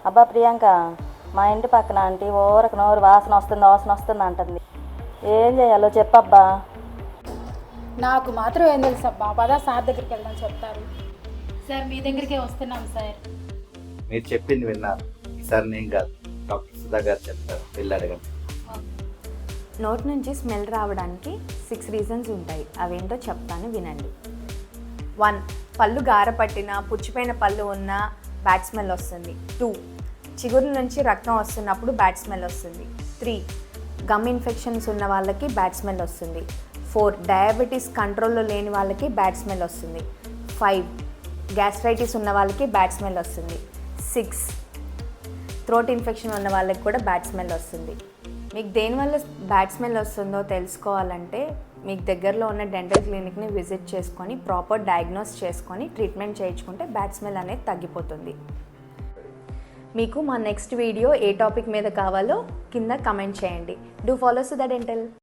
అబ్బా ప్రియాంక, మా ఇంటి పక్కన ఆంటీ ఊరకు నోరు వాసన వస్తుంది అంటుంది. ఏం చేయాలో చెప్పబ్బా. నాకు మాత్రం ఏం తెలుసు అబ్బా. పదా సార్ దగ్గరికి వెళ్దాం చెప్తారు. సార్ మీ దగ్గరికే వస్తున్నాం సార్. మీరు చెప్పింది విన్నారు. ఈసారి నేను కాదు, డాక్టర్ సుధా గారు చెప్తారు, వెళ్ళి అడగండి. నోటి నుంచి స్మెల్ రావడానికి 6 రీజన్స్ ఉంటాయి. అవేంటో చెప్తాను, వినండి. 1. పళ్ళు గారపట్టిన పుచ్చిపోయిన పళ్ళు ఉన్న బ్యాడ్ స్మెల్ వస్తుంది. 2. చిగురు నుంచి రక్తం వస్తున్నప్పుడు బ్యాడ్ స్మెల్ వస్తుంది. 3. గమ్ ఇన్ఫెక్షన్స్ ఉన్న వాళ్ళకి బ్యాడ్ స్మెల్ వస్తుంది. 4. డయాబెటీస్ కంట్రోల్లో లేని వాళ్ళకి బ్యాడ్ స్మెల్ వస్తుంది. 5. గ్యాస్ట్రైటిస్ ఉన్న వాళ్ళకి బ్యాడ్ స్మెల్ వస్తుంది. 6. థ్రోట్ ఇన్ఫెక్షన్ ఉన్న వాళ్ళకి కూడా బ్యాడ్ స్మెల్ వస్తుంది. మీకు దేనివల్ల బ్యాడ్ స్మెల్ వస్తుందో తెలుసుకోవాలంటే మీకు దగ్గరలో ఉన్న డెంటల్ క్లినిక్ని విజిట్ చేసుకొని ప్రాపర్ డయాగ్నోస్ చేసుకొని ట్రీట్మెంట్ చేయించుకుంటే బ్యాడ్ స్మెల్ అనేది తగ్గిపోతుంది. మీకు మా నెక్స్ట్ వీడియో ఏ టాపిక్ మీద కావాలో కింద కమెంట్ చేయండి. Do follow Sudha dental.